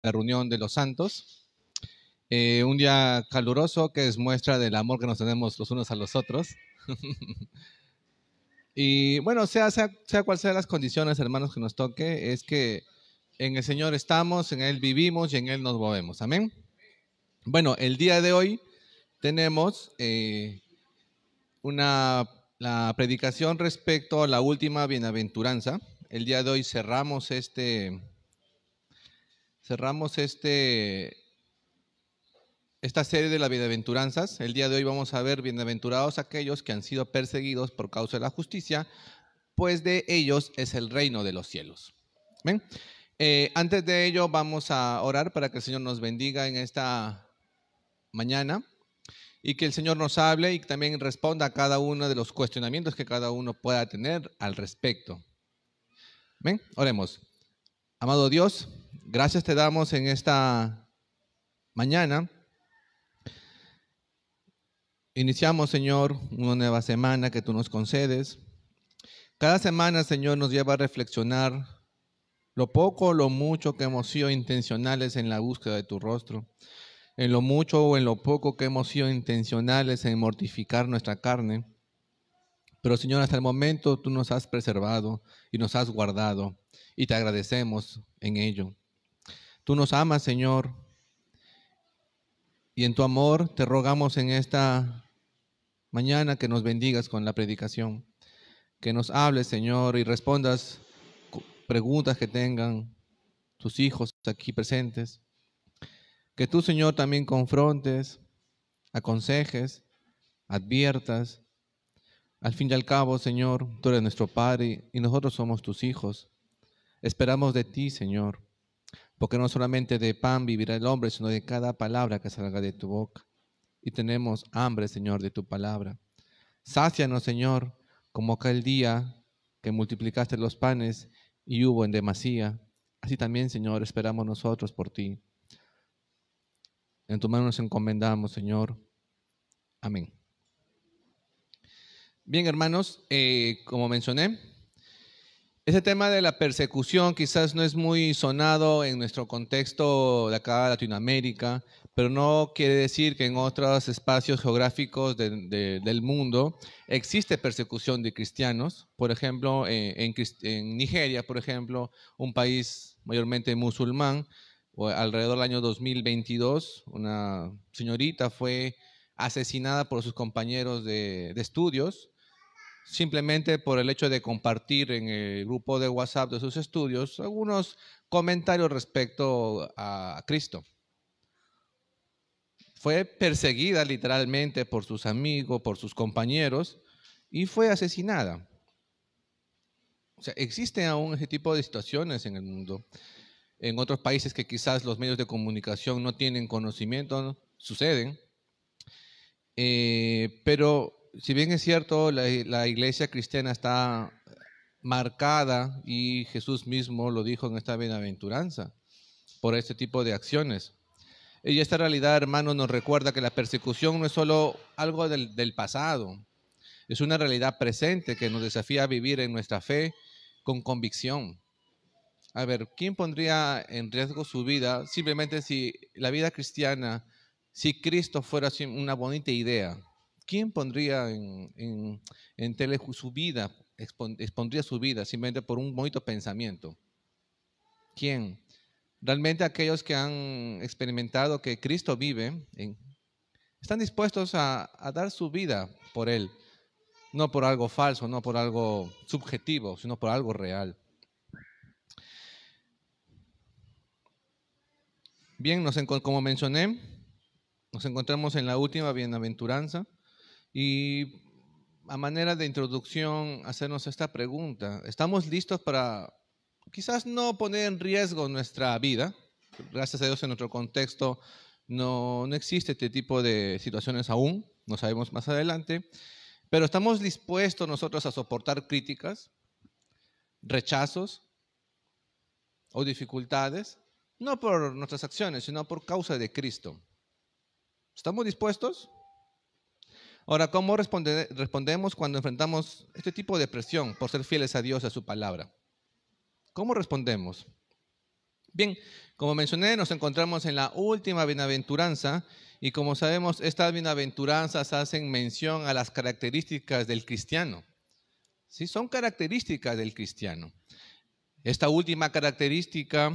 la reunión de los santos. Un día caluroso que es muestra del amor que nos tenemos los unos a los otros. Y bueno, sea cual sean las condiciones, hermanos, que nos toque, es que en el Señor estamos, en Él vivimos y en Él nos movemos. Amén. Bueno, el día de hoy tenemos la predicación respecto a la última bienaventuranza. El día de hoy cerramos esta serie de las bienaventuranzas. El día de hoy vamos a ver bienaventurados aquellos que han sido perseguidos por causa de la justicia, pues de ellos es el reino de los cielos. ¿Ven? Antes de ello vamos a orar para que el Señor nos bendiga en esta mañana y que el Señor nos hable y también responda a cada uno de los cuestionamientos que cada uno pueda tener al respecto. ¿Ven? Oremos. Amado Dios, gracias te damos en esta mañana. Iniciamos, Señor, una nueva semana que tú nos concedes. Cada semana, Señor, nos lleva a reflexionar lo poco o lo mucho que hemos sido intencionales en la búsqueda de tu rostro, en lo mucho o en lo poco que hemos sido intencionales en mortificar nuestra carne. Pero, Señor, hasta el momento tú nos has preservado y nos has guardado y te agradecemos en ello. Tú nos amas, Señor, y en tu amor te rogamos en esta mañana que nos bendigas con la predicación, que nos hables, Señor, y respondas preguntas que tengan tus hijos aquí presentes. Que tú, Señor, también confrontes, aconsejes, adviertas. Al fin y al cabo, Señor, tú eres nuestro Padre y nosotros somos tus hijos. Esperamos de ti, Señor, porque no solamente de pan vivirá el hombre, sino de cada palabra que salga de tu boca. Y tenemos hambre, Señor, de tu palabra. Sácianos, Señor, como aquel día que multiplicaste los panes y hubo en demasía. Así también, Señor, esperamos nosotros por ti. En tu mano nos encomendamos, Señor. Amén. Bien, hermanos, como mencioné, ese tema de la persecución quizás no es muy sonado en nuestro contexto de acá de Latinoamérica, pero no quiere decir que en otros espacios geográficos del mundo existe persecución de cristianos. Por ejemplo, en Nigeria, por ejemplo, un país mayormente musulmán, alrededor del año 2022, una señorita fue asesinada por sus compañeros de estudios, simplemente por el hecho de compartir en el grupo de WhatsApp de sus estudios algunos comentarios respecto a Cristo. Fue perseguida literalmente por sus amigos, por sus compañeros, y fue asesinada. O sea, existen aún ese tipo de situaciones en el mundo. En otros países que quizás los medios de comunicación no tienen conocimiento, ¿no? Suceden. Pero si bien es cierto, la iglesia cristiana está marcada, y Jesús mismo lo dijo en esta bienaventuranza, por este tipo de acciones. Y esta realidad, hermanos, nos recuerda que la persecución no es solo algo del pasado, es una realidad presente que nos desafía a vivir en nuestra fe con convicción. A ver, ¿quién pondría en riesgo su vida simplemente si la vida cristiana, si Cristo fuera una bonita idea? ¿Quién pondría en tele su vida, expondría su vida simplemente por un bonito pensamiento? ¿Quién? Realmente aquellos que han experimentado que Cristo vive, están dispuestos a dar su vida por Él, no por algo falso, no por algo subjetivo, sino por algo real. Bien, como mencioné, nos encontramos en la última bienaventuranza y a manera de introducción hacernos esta pregunta. ¿Estamos listos para quizás no poner en riesgo nuestra vida? Gracias a Dios en nuestro contexto no existe este tipo de situaciones aún, no sabemos más adelante, pero ¿estamos dispuestos nosotros a soportar críticas, rechazos o dificultades? No por nuestras acciones, sino por causa de Cristo. ¿Estamos dispuestos? Ahora, ¿cómo respondemos cuando enfrentamos este tipo de presión por ser fieles a Dios y a su palabra? ¿Cómo respondemos? Bien, como mencioné, nos encontramos en la última bienaventuranza y como sabemos, estas bienaventuranzas hacen mención a las características del cristiano. Sí, son características del cristiano. Esta última característica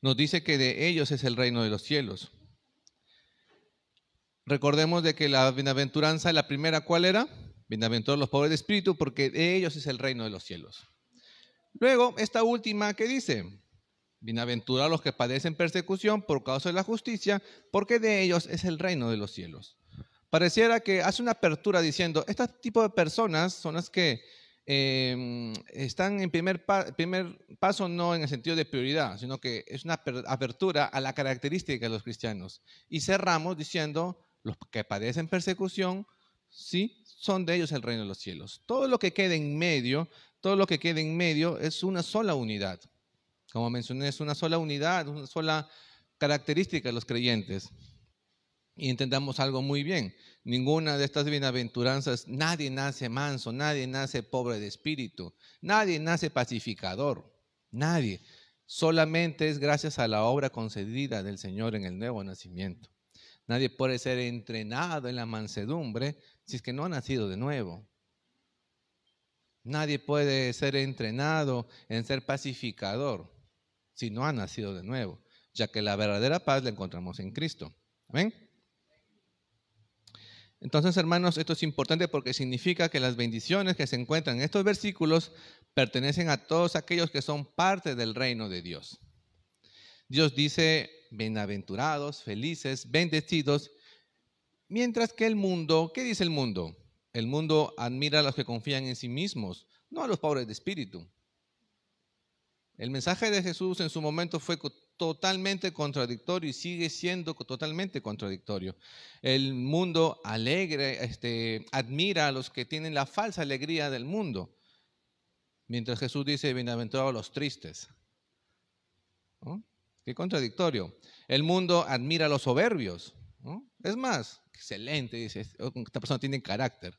nos dice que de ellos es el reino de los cielos. Recordemos de que la bienaventuranza, la primera, ¿cuál era? Bienaventurados los pobres de espíritu, porque de ellos es el reino de los cielos. Luego, esta última, ¿qué dice? Bienaventurados los que padecen persecución por causa de la justicia, porque de ellos es el reino de los cielos. Pareciera que hace una apertura diciendo, este tipo de personas son las que están en primer paso, no en el sentido de prioridad, sino que es una apertura a la característica de los cristianos. Y cerramos diciendo, los que padecen persecución, sí, son de ellos el reino de los cielos. Todo lo que quede en medio, es una sola unidad. Como mencioné, es una sola unidad, una sola característica de los creyentes. Y entendamos algo muy bien, ninguna de estas bienaventuranzas, nadie nace manso, nadie nace pobre de espíritu, nadie nace pacificador, nadie. Solamente es gracias a la obra concedida del Señor en el nuevo nacimiento. Nadie puede ser entrenado en la mansedumbre si es que no ha nacido de nuevo. Nadie puede ser entrenado en ser pacificador si no ha nacido de nuevo, ya que la verdadera paz la encontramos en Cristo. ¿Amén? Entonces, hermanos, esto es importante porque significa que las bendiciones que se encuentran en estos versículos pertenecen a todos aquellos que son parte del reino de Dios. Dios dice, bienaventurados, felices, bendecidos, mientras que el mundo, ¿qué dice el mundo? El mundo admira a los que confían en sí mismos, no a los pobres de espíritu. El mensaje de Jesús en su momento fue totalmente contradictorio y sigue siendo totalmente contradictorio. El mundo alegre, admira a los que tienen la falsa alegría del mundo, mientras Jesús dice, bienaventurados los tristes. ¿No? Qué contradictorio. El mundo admira a los soberbios. ¿No? Es más, excelente, dice, esta persona tiene carácter.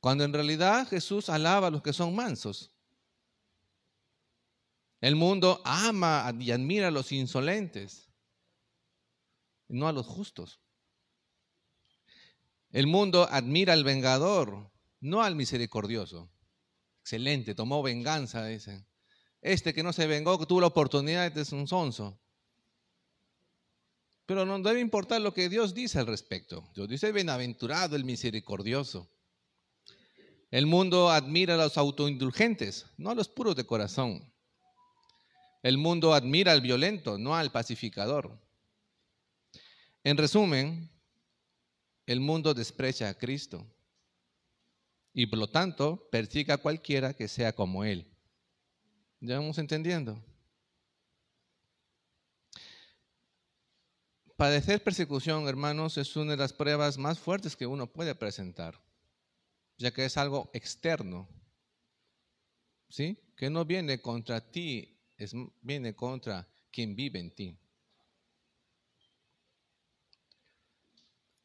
Cuando en realidad Jesús alaba a los que son mansos. El mundo ama y admira a los insolentes, no a los justos. El mundo admira al vengador, no al misericordioso. Excelente, tomó venganza, dicen. Este que no se vengó, que tuvo la oportunidad, este es un sonso. Pero no debe importar lo que Dios dice al respecto. Dios dice, bienaventurado el misericordioso. El mundo admira a los autoindulgentes, no a los puros de corazón. El mundo admira al violento, no al pacificador. En resumen, el mundo desprecia a Cristo y por lo tanto persigue a cualquiera que sea como Él. ¿Ya vamos entendiendo? Padecer persecución, hermanos, es una de las pruebas más fuertes que uno puede presentar, ya que es algo externo, ¿sí? Que no viene contra ti, viene contra quien vive en ti.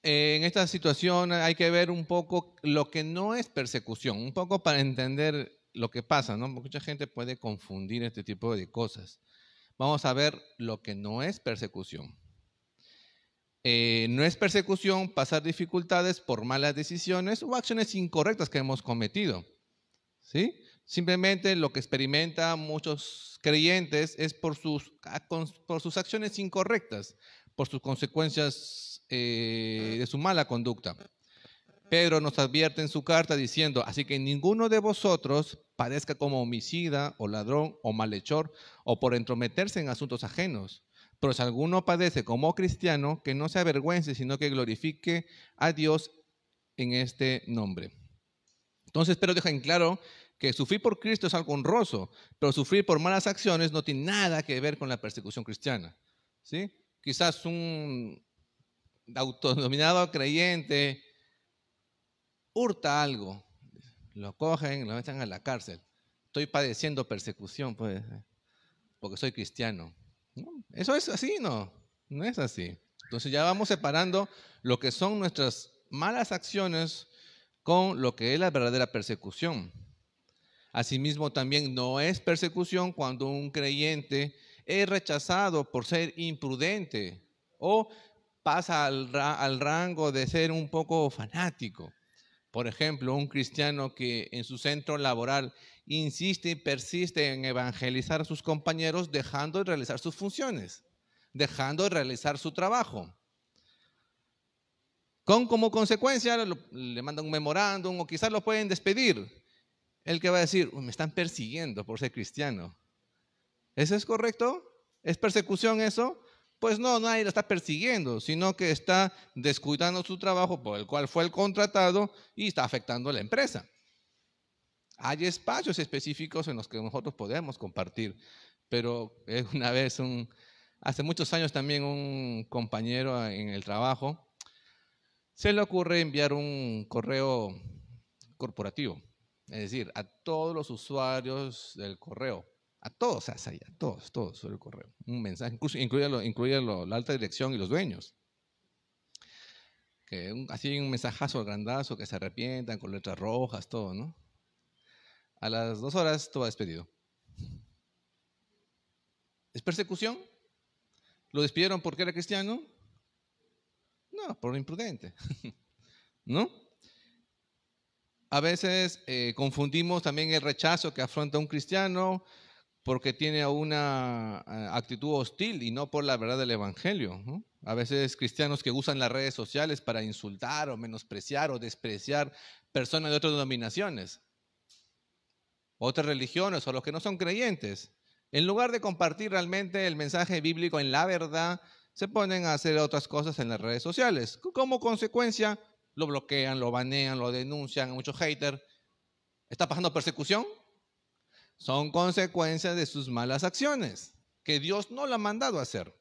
En esta situación hay que ver un poco lo que no es persecución, un poco para entender lo que pasa, ¿no? Mucha gente puede confundir este tipo de cosas. Vamos a ver lo que no es persecución. No es persecución pasar dificultades por malas decisiones o acciones incorrectas que hemos cometido, ¿sí? Simplemente lo que experimentan muchos creyentes es por sus acciones incorrectas, por sus consecuencias de su mala conducta. Pedro nos advierte en su carta diciendo, así que ninguno de vosotros padezca como homicida o ladrón o malhechor o por entrometerse en asuntos ajenos. Pero si alguno padece como cristiano, que no se avergüence, sino que glorifique a Dios en este nombre. Entonces Pedro deja en claro que sufrir por Cristo es algo honroso, pero sufrir por malas acciones no tiene nada que ver con la persecución cristiana, ¿sí? Quizás un autodenominado creyente hurta algo, lo cogen, lo meten a la cárcel. Estoy padeciendo persecución, pues, porque soy cristiano. ¿No? Eso es así, no es así. Entonces ya vamos separando lo que son nuestras malas acciones con lo que es la verdadera persecución. Asimismo, también no es persecución cuando un creyente es rechazado por ser imprudente o pasa al rango de ser un poco fanático. Por ejemplo, un cristiano que en su centro laboral insiste y persiste en evangelizar a sus compañeros dejando de realizar sus funciones, dejando de realizar su trabajo. Como consecuencia le mandan un memorándum o quizás lo pueden despedir. El que va a decir, me están persiguiendo por ser cristiano. ¿Eso es correcto? ¿Es persecución eso? Pues no, nadie lo está persiguiendo, sino que está descuidando su trabajo por el cual fue el contratado y está afectando a la empresa. Hay espacios específicos en los que nosotros podemos compartir, pero una vez, hace muchos años también un compañero en el trabajo, se le ocurre enviar un correo corporativo, es decir, a todos los usuarios del correo, a todos, a todos sobre el correo, un mensaje, incluso incluye la alta dirección y los dueños. Así un mensajazo grandazo que se arrepientan con letras rojas, todo, ¿no? A las 2 horas todo despedido. ¿Es persecución? ¿Lo despidieron porque era cristiano? No, por imprudente, ¿no? A veces confundimos también el rechazo que afronta un cristiano porque tiene una actitud hostil y no por la verdad del evangelio, ¿no? A veces cristianos que usan las redes sociales para insultar o menospreciar o despreciar personas de otras denominaciones, otras religiones o los que no son creyentes. En lugar de compartir realmente el mensaje bíblico en la verdad, se ponen a hacer otras cosas en las redes sociales. Como consecuencia, lo bloquean, lo banean, lo denuncian, muchos haters. ¿Está pasando persecución? Son consecuencias de sus malas acciones, que Dios no lo ha mandado a hacer.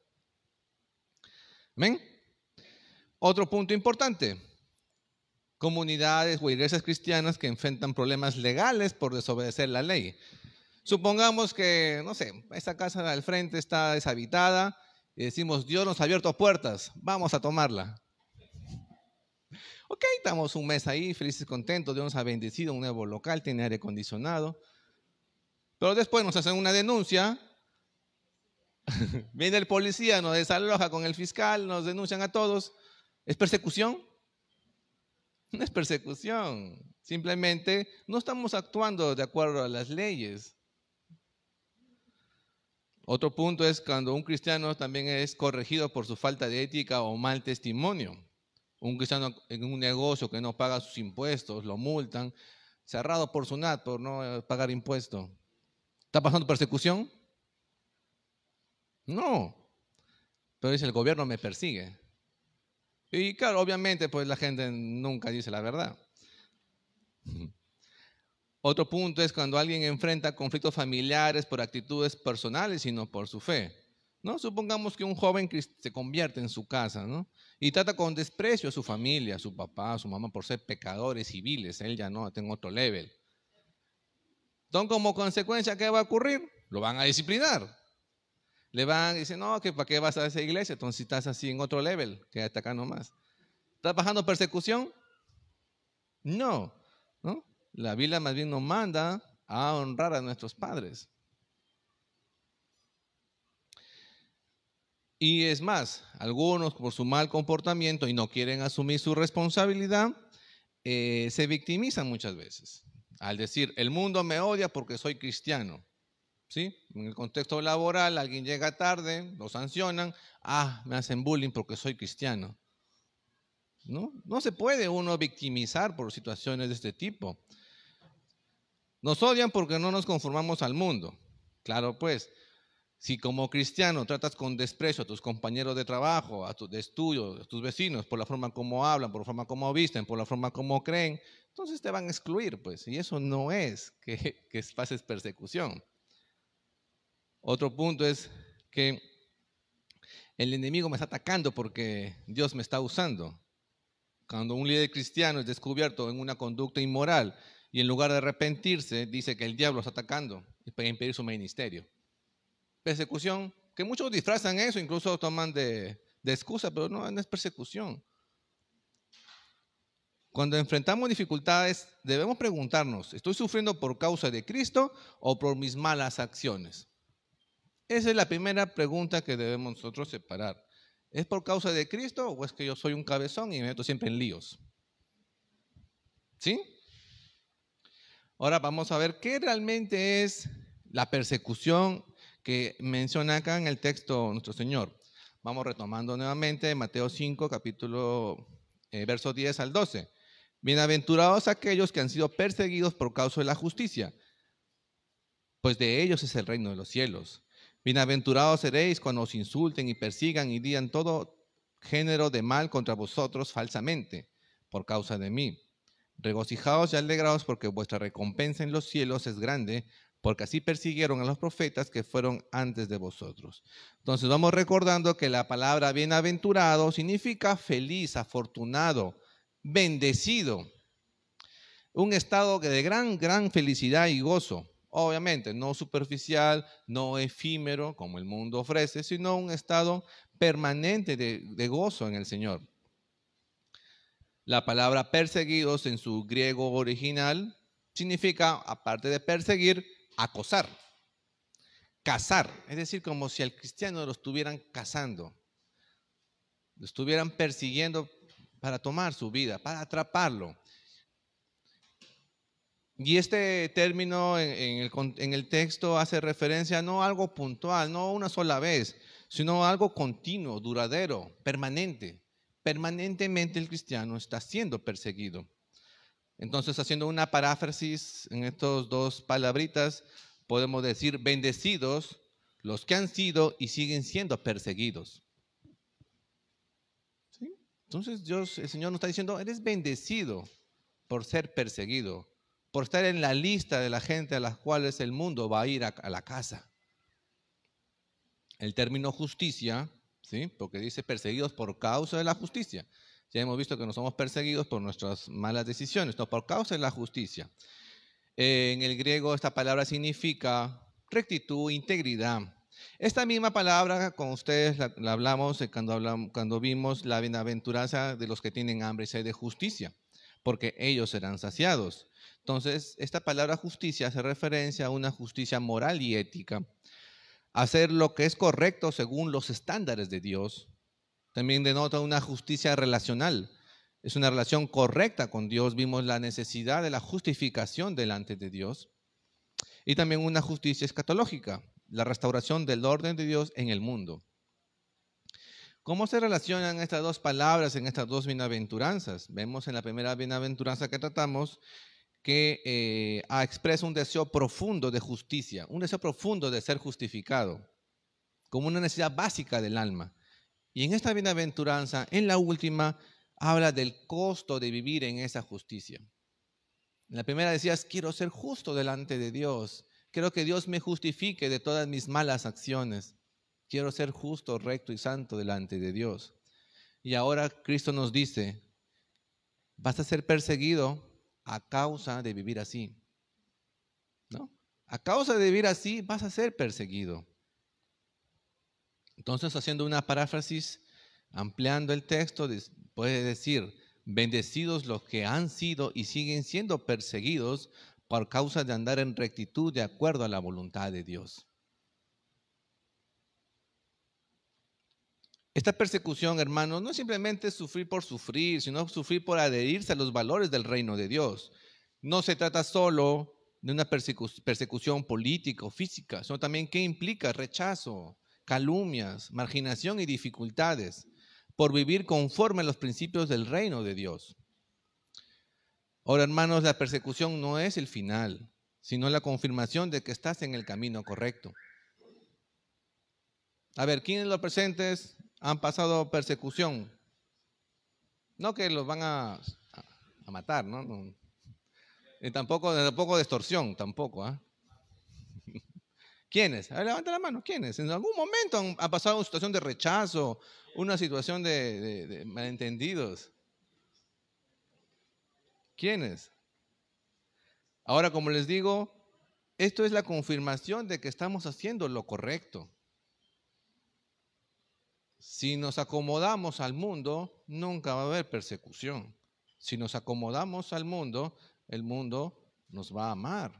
¿Ven? Otro punto importante. Comunidades o iglesias cristianas que enfrentan problemas legales por desobedecer la ley. Supongamos que, no sé, esta casa al frente está deshabitada y decimos, Dios nos ha abierto puertas, vamos a tomarla. Ok, estamos un mes ahí, felices, contentos, Dios nos ha bendecido, un nuevo local, tiene aire acondicionado. Pero después nos hacen una denuncia, viene el policía, nos desaloja con el fiscal, nos denuncian a todos. ¿Es persecución? No es persecución, simplemente no estamos actuando de acuerdo a las leyes. Otro punto es cuando un cristiano también es corregido por su falta de ética o mal testimonio. Un cristiano en un negocio que no paga sus impuestos, lo multan, cerrado por SUNAT por no pagar impuestos. ¿Está pasando persecución? No, pero dice el gobierno me persigue. Y claro, obviamente pues la gente nunca dice la verdad. Otro punto es cuando alguien enfrenta conflictos familiares por actitudes personales y no por su fe, ¿no? Supongamos que un joven se convierte en su casa, ¿no? Y trata con desprecio a su familia, a su papá, a su mamá por ser pecadores civiles. Él ya no, está en otro level. Entonces, como consecuencia, ¿qué va a ocurrir? Lo van a disciplinar. Le van a decir, no, que ¿para qué vas a esa iglesia? Entonces, si estás así en otro level, quédate acá nomás. ¿Estás bajando persecución? No, ¿no? La Biblia más bien nos manda a honrar a nuestros padres. Y es más, algunos por su mal comportamiento y no quieren asumir su responsabilidad, se victimizan muchas veces. Al decir, el mundo me odia porque soy cristiano. ¿Sí? En el contexto laboral, alguien llega tarde, lo sancionan, me hacen bullying porque soy cristiano. No se puede uno victimizar por situaciones de este tipo. Nos odian porque no nos conformamos al mundo. Claro, pues, si como cristiano tratas con desprecio a tus compañeros de trabajo, de estudio, a tus vecinos, por la forma como hablan, por la forma como visten, por la forma como creen, entonces te van a excluir, pues, y eso no es que pases persecución. Otro punto es que el enemigo me está atacando porque Dios me está usando. Cuando un líder cristiano es descubierto en una conducta inmoral y en lugar de arrepentirse, dice que el diablo está atacando y para impedir su ministerio. Persecución, que muchos disfrazan eso, incluso toman de excusa, pero no es persecución. Cuando enfrentamos dificultades, debemos preguntarnos, ¿estoy sufriendo por causa de Cristo o por mis malas acciones? Esa es la primera pregunta que debemos nosotros separar. ¿Es por causa de Cristo o es que yo soy un cabezón y me meto siempre en líos? ¿Sí? Ahora vamos a ver qué realmente es la persecución que menciona acá en el texto nuestro Señor. Vamos retomando nuevamente Mateo 5, versos 10 al 12. Bienaventurados aquellos que han sido perseguidos por causa de la justicia, pues de ellos es el reino de los cielos. Bienaventurados seréis cuando os insulten y persigan y digan todo género de mal contra vosotros falsamente, por causa de mí. Regocijaos y alegraos porque vuestra recompensa en los cielos es grande, porque así persiguieron a los profetas que fueron antes de vosotros. Entonces vamos recordando que la palabra bienaventurado significa feliz, afortunado, bendecido. Un estado de gran felicidad y gozo. Obviamente, no superficial, no efímero, como el mundo ofrece, sino un estado permanente de gozo en el Señor. La palabra perseguidos en su griego original significa, aparte de perseguir, acosar, cazar. Es decir, como si al cristiano lo estuvieran cazando, lo estuvieran persiguiendo para tomar su vida, para atraparlo. Y este término en el texto hace referencia no a algo puntual, no una sola vez, sino a algo continuo, duradero, permanente. Permanentemente el cristiano está siendo perseguido. Entonces, haciendo una paráfrasis en estas dos palabritas, podemos decir bendecidos los que han sido y siguen siendo perseguidos. ¿Sí? Entonces, el Señor nos está diciendo, eres bendecido por ser perseguido, por estar en la lista de la gente a las cuales el mundo va a ir a la casa. El término justicia, ¿sí? Porque dice perseguidos por causa de la justicia. Ya hemos visto que no somos perseguidos por nuestras malas decisiones, no, por causa de la justicia. En el griego esta palabra significa rectitud, integridad. Esta misma palabra con ustedes la hablamos cuando vimos la bienaventuranza de los que tienen hambre y sed de justicia, porque ellos serán saciados. Entonces, esta palabra justicia hace referencia a una justicia moral y ética. Hacer lo que es correcto según los estándares de Dios. También denota una justicia relacional. Es una relación correcta con Dios. Vimos la necesidad de la justificación delante de Dios. Y también una justicia escatológica, la restauración del orden de Dios en el mundo. ¿Cómo se relacionan estas dos palabras en estas dos bienaventuranzas? Vemos en la primera bienaventuranza que tratamos que expresa un deseo profundo de justicia, un deseo profundo de ser justificado, como una necesidad básica del alma. Y en esta bienaventuranza, en la última, habla del costo de vivir en esa justicia. En la primera decías, quiero ser justo delante de Dios, quiero que Dios me justifique de todas mis malas acciones, quiero ser justo, recto y santo delante de Dios. Y ahora Cristo nos dice, vas a ser perseguido a causa de vivir así, ¿no? A causa de vivir así vas a ser perseguido. Entonces, haciendo una paráfrasis, ampliando el texto, puede decir, bendecidos los que han sido y siguen siendo perseguidos por causa de andar en rectitud de acuerdo a la voluntad de Dios. Esta persecución, hermanos, no es simplemente sufrir por sufrir, sino sufrir por adherirse a los valores del reino de Dios. No se trata solo de una persecución política o física, sino también que implica rechazo, calumnias, marginación y dificultades por vivir conforme a los principios del reino de Dios. Ahora, hermanos, la persecución no es el final, sino la confirmación de que estás en el camino correcto. A ver, ¿quiénes de los presentes han pasado persecución? No que los van a matar, ¿no? Y tampoco de extorsión, tampoco. ¿Quiénes? A ver, levanta la mano. ¿Quiénes? En algún momento han pasado una situación de rechazo, una situación de malentendidos. ¿Quiénes? Ahora, como les digo, esto es la confirmación de que estamos haciendo lo correcto. Si nos acomodamos al mundo, nunca va a haber persecución. Si nos acomodamos al mundo, el mundo nos va a amar.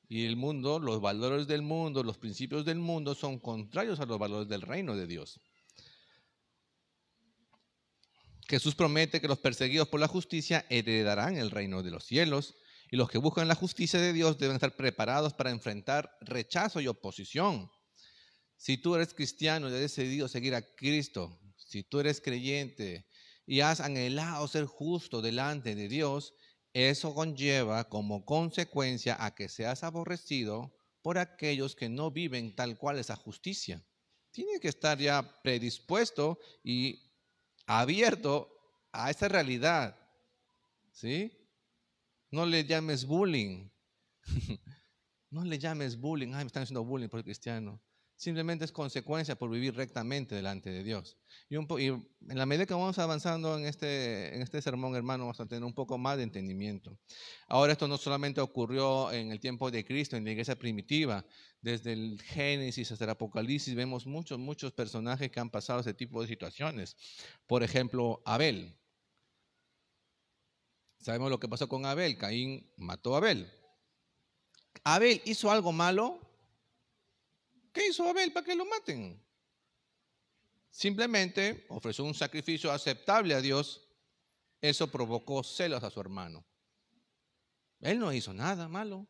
Y el mundo, los valores del mundo, los principios del mundo son contrarios a los valores del reino de Dios. Jesús promete que los perseguidos por la justicia heredarán el reino de los cielos, y los que buscan la justicia de Dios deben estar preparados para enfrentar rechazo y oposición. Si tú eres cristiano y has decidido seguir a Cristo, si tú eres creyente y has anhelado ser justo delante de Dios, eso conlleva como consecuencia a que seas aborrecido por aquellos que no viven tal cual esa justicia. Tienes que estar ya predispuesto y abierto a esa realidad, ¿sí? No le llames bullying. No le llames bullying. Ay, me están haciendo bullying por el cristiano. Simplemente es consecuencia por vivir rectamente delante de Dios. Y en la medida que vamos avanzando en este sermón, hermano, vamos a tener un poco más de entendimiento. Ahora, esto no solamente ocurrió en el tiempo de Cristo, en la iglesia primitiva. Desde el Génesis hasta el Apocalipsis vemos muchos personajes que han pasado ese tipo de situaciones. Por ejemplo, Abel. Sabemos lo que pasó con Abel. Caín mató a Abel. ¿Abel hizo algo malo? ¿Qué hizo Abel para que lo maten? Simplemente ofreció un sacrificio aceptable a Dios. Eso provocó celos a su hermano. Él no hizo nada malo.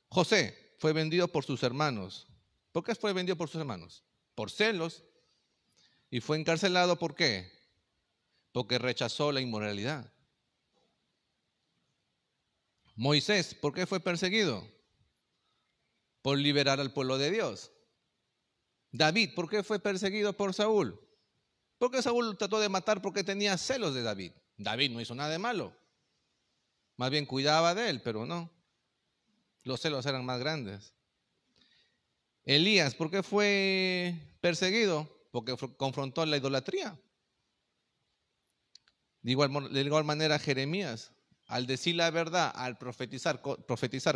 José fue vendido por sus hermanos. ¿Por qué fue vendido por sus hermanos? Por celos. Y fue encarcelado, ¿por qué? Porque rechazó la inmoralidad. Moisés, ¿por qué fue perseguido? Por liberar al pueblo de Dios. David, ¿por qué fue perseguido por Saúl? Porque Saúl trató de matar porque tenía celos de David. David no hizo nada de malo. Más bien cuidaba de él, pero no. Los celos eran más grandes. Elías, ¿por qué fue perseguido? Porque confrontó la idolatría. De igual manera, Jeremías, al decir la verdad, al profetizar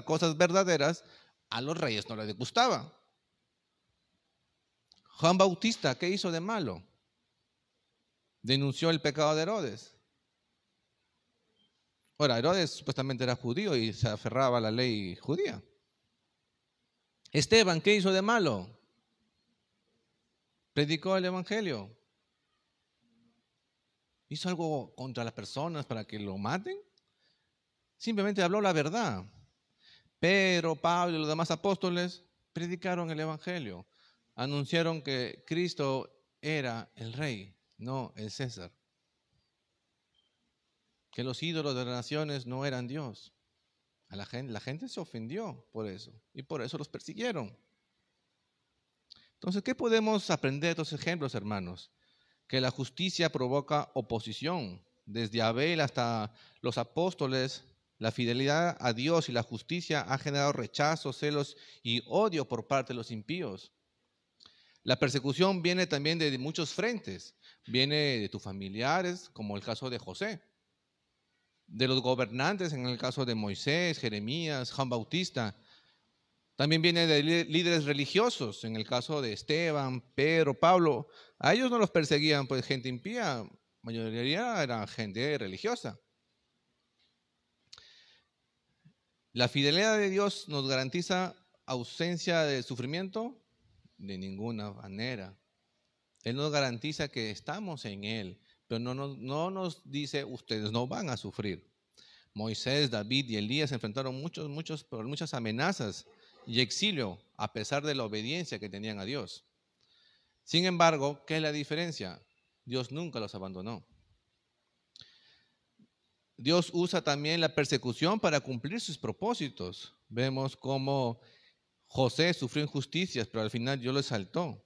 cosas verdaderas, a los reyes no les gustaba. Juan Bautista, ¿qué hizo de malo? Denunció el pecado de Herodes. Ahora, Herodes supuestamente era judío y se aferraba a la ley judía. Esteban, ¿qué hizo de malo? Predicó el evangelio. ¿Hizo algo contra las personas para que lo maten? Simplemente habló la verdad. Pedro, Pablo y los demás apóstoles predicaron el evangelio. Anunciaron que Cristo era el rey, no el César. Que los ídolos de las naciones no eran Dios. La gente se ofendió por eso y por eso los persiguieron. Entonces, ¿qué podemos aprender de estos ejemplos, hermanos? Que la justicia provoca oposición. Desde Abel hasta los apóstoles, la fidelidad a Dios y la justicia ha generado rechazo, celos y odio por parte de los impíos. La persecución viene también de muchos frentes. Viene de tus familiares, como el caso de José. De los gobernantes, en el caso de Moisés, Jeremías, Juan Bautista. También viene de líderes religiosos, en el caso de Esteban, Pedro, Pablo. A ellos no los perseguían pues gente impía, la mayoría era gente religiosa. ¿La fidelidad de Dios nos garantiza ausencia de sufrimiento? De ninguna manera. Él nos garantiza que estamos en Él, pero no nos dice ustedes no van a sufrir. Moisés, David y Elías enfrentaron muchas amenazas y exilio a pesar de la obediencia que tenían a Dios. Sin embargo, ¿qué es la diferencia? Dios nunca los abandonó. Dios usa también la persecución para cumplir sus propósitos. Vemos cómo José sufrió injusticias, pero al final Dios lo exaltó.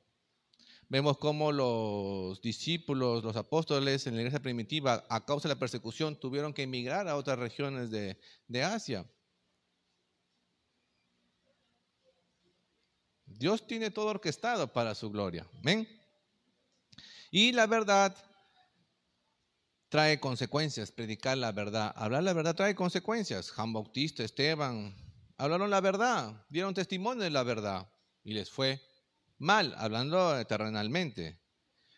Vemos cómo los discípulos, los apóstoles en la iglesia primitiva, a causa de la persecución, tuvieron que emigrar a otras regiones de Asia. Dios tiene todo orquestado para su gloria. ¿Ven? Y la verdad trae consecuencias, predicar la verdad. Hablar la verdad trae consecuencias. Juan Bautista, Esteban, hablaron la verdad, dieron testimonio de la verdad y les fue mal, hablando terrenalmente.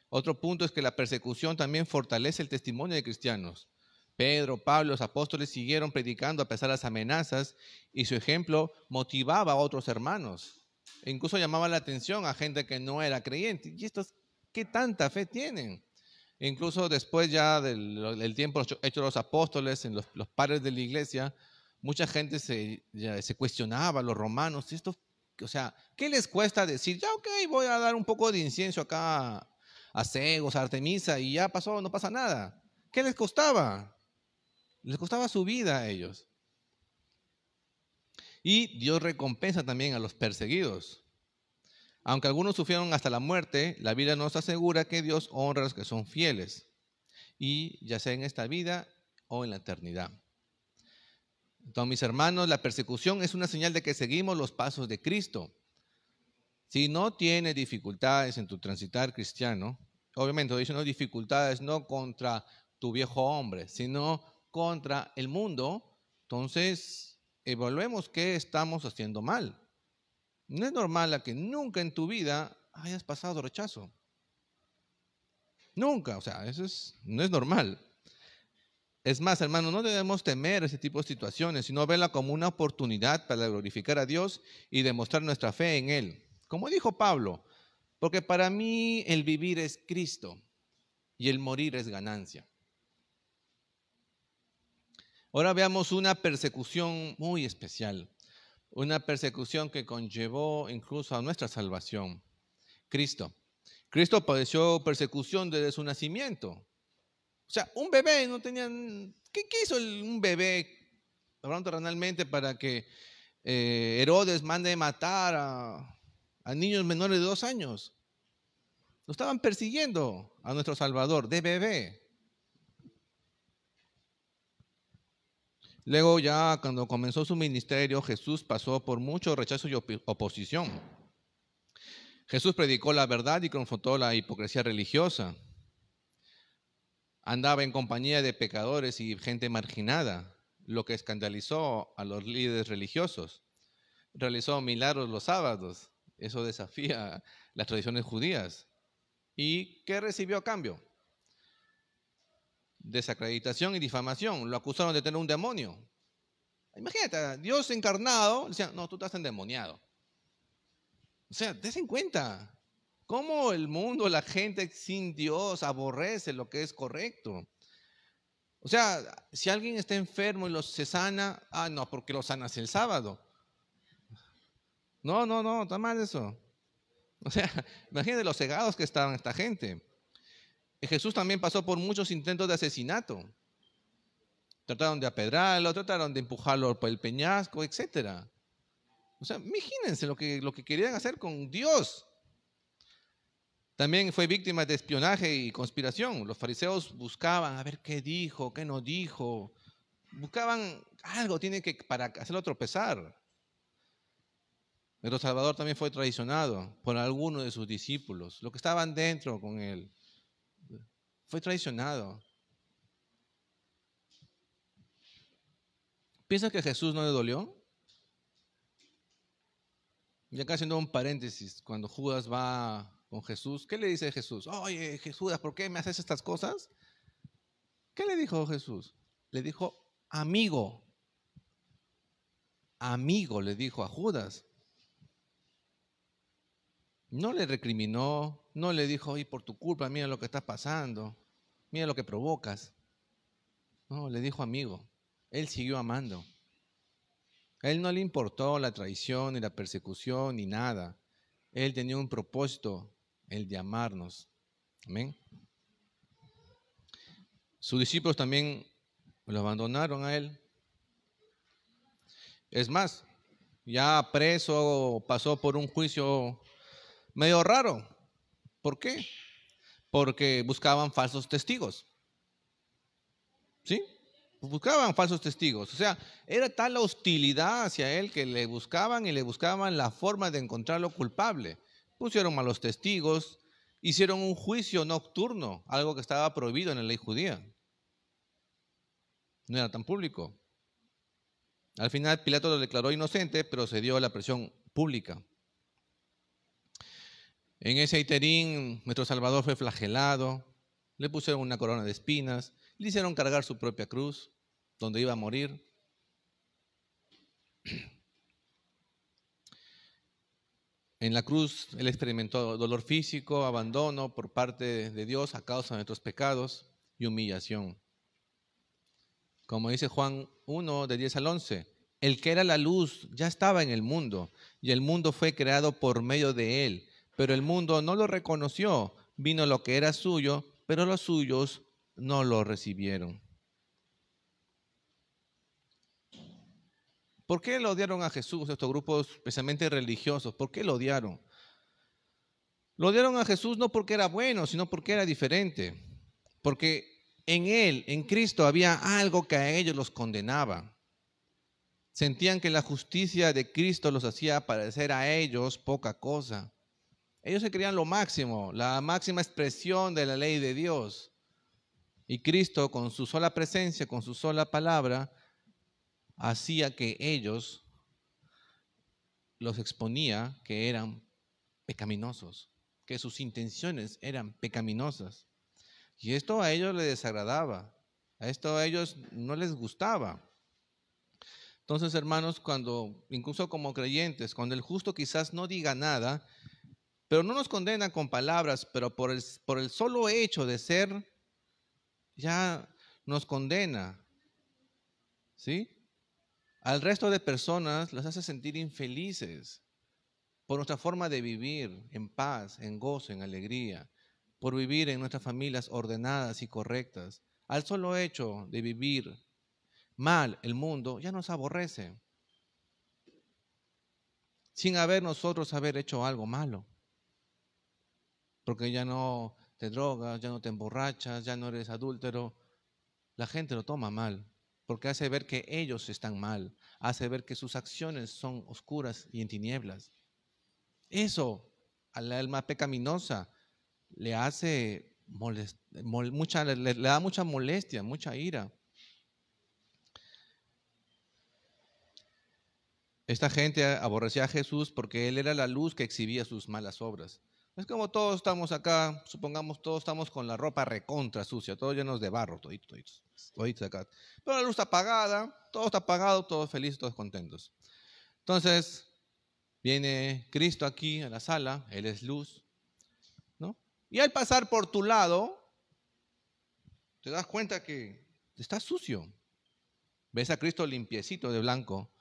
Otro punto es que la persecución también fortalece el testimonio de cristianos. Pedro, Pablo, los apóstoles siguieron predicando a pesar de las amenazas y su ejemplo motivaba a otros hermanos. E incluso llamaba la atención a gente que no era creyente. ¿Y estos qué tanta fe tienen? E incluso después ya del tiempo hecho los apóstoles, en los padres de la iglesia, mucha gente se cuestionaba, los romanos, esto, o sea, ¿qué les cuesta decir? Ya, ok, voy a dar un poco de incienso acá a Zeus, a Artemisa, y ya pasó, no pasa nada. ¿Qué les costaba? Les costaba su vida a ellos. Y Dios recompensa también a los perseguidos. Aunque algunos sufrieron hasta la muerte, la Biblia nos asegura que Dios honra a los que son fieles, y ya sea en esta vida o en la eternidad. Entonces, mis hermanos, la persecución es una señal de que seguimos los pasos de Cristo. Si no tienes dificultades en tu transitar cristiano, obviamente dice no dificultades no contra tu viejo hombre, sino contra el mundo, entonces evaluemos qué estamos haciendo mal. No es normal que nunca en tu vida hayas pasado rechazo. Nunca, o sea, no es normal. Es más, hermano, no debemos temer ese tipo de situaciones, sino verla como una oportunidad para glorificar a Dios y demostrar nuestra fe en Él. Como dijo Pablo, porque para mí el vivir es Cristo y el morir es ganancia. Ahora veamos una persecución muy especial, una persecución que conllevó incluso a nuestra salvación. Cristo. Cristo padeció persecución desde su nacimiento. O sea, un bebé no tenía... ¿Qué hizo un bebé, hablando terrenalmente, para que Herodes mande matar a niños menores de 2 años? Lo estaban persiguiendo a nuestro Salvador de bebé. Luego ya cuando comenzó su ministerio, Jesús pasó por mucho rechazo y oposición. Jesús predicó la verdad y confrontó la hipocresía religiosa. Andaba en compañía de pecadores y gente marginada, lo que escandalizó a los líderes religiosos. Realizó milagros los sábados. Eso desafía las tradiciones judías. ¿Y qué recibió a cambio? Desacreditación y difamación. Lo acusaron de tener un demonio. Imagínate, Dios encarnado, decía, no, tú estás endemoniado. O sea, des en cuenta cómo el mundo, la gente sin Dios aborrece lo que es correcto. O sea, si alguien está enfermo y se sana, no, porque lo sanas el sábado. No, está mal eso. O sea, imagínate los cegados que estaban esta gente. Y Jesús también pasó por muchos intentos de asesinato. Trataron de apedrarlo, trataron de empujarlo por el peñasco, etc. O sea, imagínense lo que querían hacer con Dios. También fue víctima de espionaje y conspiración. Los fariseos buscaban a ver qué dijo, qué no dijo. Buscaban algo para hacerlo tropezar. Nuestro Salvador también fue traicionado por algunos de sus discípulos, los que estaban dentro con él. Fue traicionado. ¿Piensa que a Jesús no le dolió? Y acá haciendo un paréntesis, cuando Judas va con Jesús, ¿qué le dice Jesús? Oye, Jesús, ¿por qué me haces estas cosas? ¿Qué le dijo Jesús? Le dijo, amigo. Amigo, le dijo a Judas. No le recriminó, no le dijo, oye, por tu culpa, mira lo que está pasando, mira lo que provocas. No, le dijo amigo. Él siguió amando. A él no le importó la traición, ni la persecución, ni nada. Él tenía un propósito, el de amarnos. Amén. Sus discípulos también lo abandonaron a él. Es más, ya preso, pasó por un juicio medio raro. ¿Por qué? Porque buscaban falsos testigos. ¿Sí? Buscaban falsos testigos. O sea, era tal la hostilidad hacia él que le buscaban y le buscaban la forma de encontrarlo culpable. Pusieron malos testigos, hicieron un juicio nocturno, algo que estaba prohibido en la ley judía. No era tan público. Al final Pilato lo declaró inocente, pero se dio la presión pública. En ese interín, nuestro Salvador fue flagelado, le pusieron una corona de espinas, Le hicieron cargar su propia cruz, donde iba a morir. En la cruz Él experimentó dolor físico, abandono por parte de Dios a causa de nuestros pecados y humillación. Como dice Juan 1, de 10 al 11, el que era la luz ya estaba en el mundo, y el mundo fue creado por medio de Él, pero el mundo no lo reconoció. Vino lo que era suyo, pero los suyos no lo recibieron. ¿Por qué lo odiaron a Jesús estos grupos especialmente religiosos? ¿Por qué lo odiaron? Lo odiaron a Jesús no porque era bueno, sino porque era diferente. Porque en Él, en Cristo, había algo que a ellos los condenaba. Sentían que la justicia de Cristo los hacía parecer a ellos poca cosa. Ellos se creían lo máximo, la máxima expresión de la ley de Dios. Y Cristo, con su sola presencia, con su sola palabra, hacía que ellos los exponía que eran pecaminosos, que sus intenciones eran pecaminosas. Y esto a ellos les desagradaba, a esto a ellos no les gustaba. Entonces, hermanos, cuando, incluso como creyentes, cuando el justo quizás no diga nada, pero no nos condena con palabras, pero por el solo hecho de ser, ya nos condena, ¿sí? Al resto de personas las hace sentir infelices por nuestra forma de vivir en paz, en gozo, en alegría, por vivir en nuestras familias ordenadas y correctas. Al solo hecho de vivir mal el mundo ya nos aborrece, sin nosotros haber hecho algo malo. Porque ya no te drogas, ya no te emborrachas, ya no eres adúltero. La gente lo toma mal, porque hace ver que ellos están mal, hace ver que sus acciones son oscuras y en tinieblas. Eso al alma pecaminosa le hace le da mucha molestia, mucha ira. Esta gente aborrecía a Jesús porque Él era la luz que exhibía sus malas obras. Es como todos estamos acá, supongamos todos estamos con la ropa recontra sucia, todos llenos de barro, toditos acá. Pero la luz está apagada, todo está apagado, todos felices, todos contentos. Entonces, viene Cristo aquí a la sala, Él es luz, ¿no? Y al pasar por tu lado, te das cuenta que está sucio. Ves a Cristo limpiecito de blanco,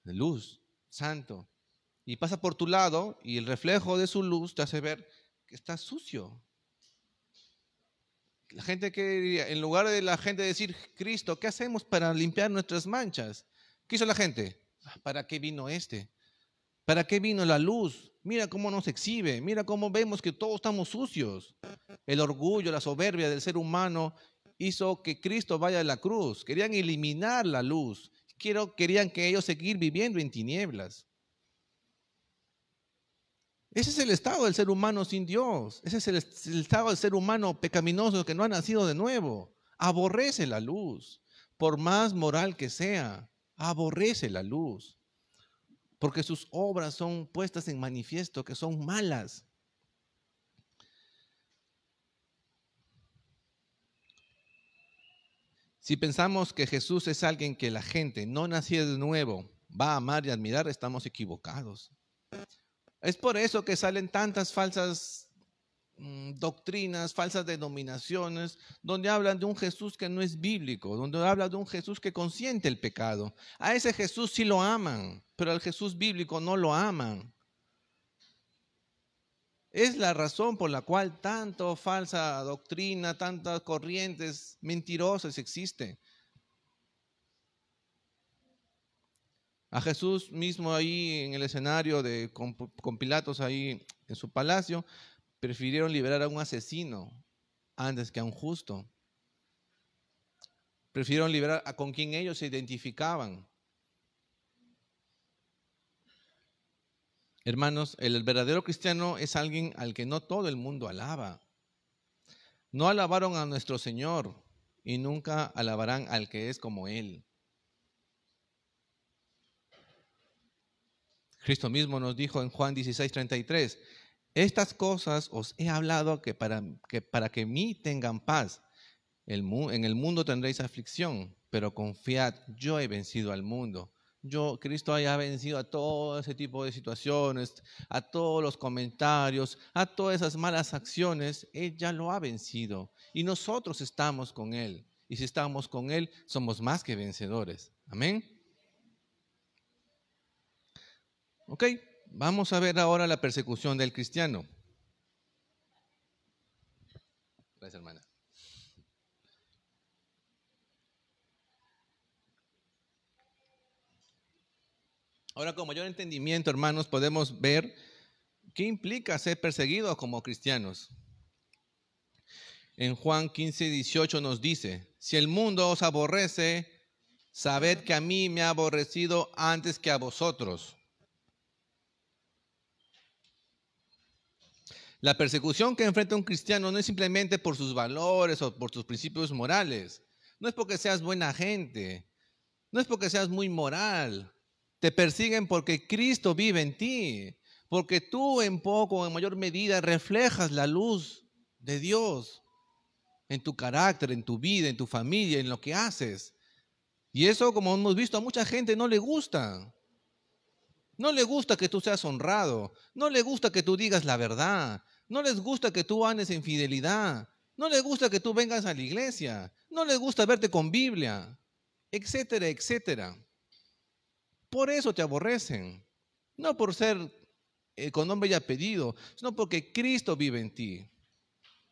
de luz, santo. Y pasa por tu lado y el reflejo de su luz te hace ver que está sucio. La gente que, en lugar de la gente decir, Cristo, ¿qué hacemos para limpiar nuestras manchas? ¿Qué hizo la gente? ¿Para qué vino este? ¿Para qué vino la luz? Mira cómo nos exhibe, mira cómo vemos que todos estamos sucios. El orgullo, la soberbia del ser humano hizo que Cristo vaya a la cruz. Querían eliminar la luz. Querían que ellos seguir viviendo en tinieblas. Ese es el estado del ser humano sin Dios. Ese es el estado del ser humano pecaminoso que no ha nacido de nuevo. Aborrece la luz, por más moral que sea. Aborrece la luz, porque sus obras son puestas en manifiesto que son malas. Si pensamos que Jesús es alguien que la gente no nacida de nuevo va a amar y admirar, estamos equivocados. Es por eso que salen tantas falsas doctrinas, falsas denominaciones, donde hablan de un Jesús que no es bíblico, donde hablan de un Jesús que consiente el pecado. A ese Jesús sí lo aman, pero al Jesús bíblico no lo aman. Es la razón por la cual tanta falsa doctrina, tantas corrientes mentirosas existen. A Jesús mismo ahí en el escenario con Pilatos ahí en su palacio, prefirieron liberar a un asesino antes que a un justo. Prefirieron liberar a con quien ellos se identificaban. Hermanos, el verdadero cristiano es alguien al que no todo el mundo alaba. No alabaron a nuestro Señor y nunca alabarán al que es como Él. Cristo mismo nos dijo en Juan 16:33, estas cosas os he hablado para que en mí tengan paz. En el mundo tendréis aflicción, pero confiad, yo he vencido al mundo. Cristo haya vencido a todo ese tipo de situaciones, a todos los comentarios, a todas esas malas acciones. Él ya lo ha vencido y nosotros estamos con Él. Y si estamos con Él, somos más que vencedores. Amén. Ok, vamos a ver ahora la persecución del cristiano. Gracias, hermana. Ahora, con mayor entendimiento, hermanos, podemos ver qué implica ser perseguidos como cristianos. En Juan 15:18 nos dice, si el mundo os aborrece, sabed que a mí me ha aborrecido antes que a vosotros. La persecución que enfrenta un cristiano no es simplemente por sus valores o por sus principios morales. No es porque seas buena gente. No es porque seas muy moral. Te persiguen porque Cristo vive en ti. Porque tú en poco o en mayor medida reflejas la luz de Dios en tu carácter, en tu vida, en tu familia, en lo que haces. Y eso, como hemos visto, a mucha gente no le gusta. No le gusta que tú seas honrado. No le gusta que tú digas la verdad. No les gusta que tú andes en fidelidad. No les gusta que tú vengas a la iglesia. No les gusta verte con Biblia, etcétera, etcétera. Por eso te aborrecen. No por ser con nombre y apellido, sino porque Cristo vive en ti.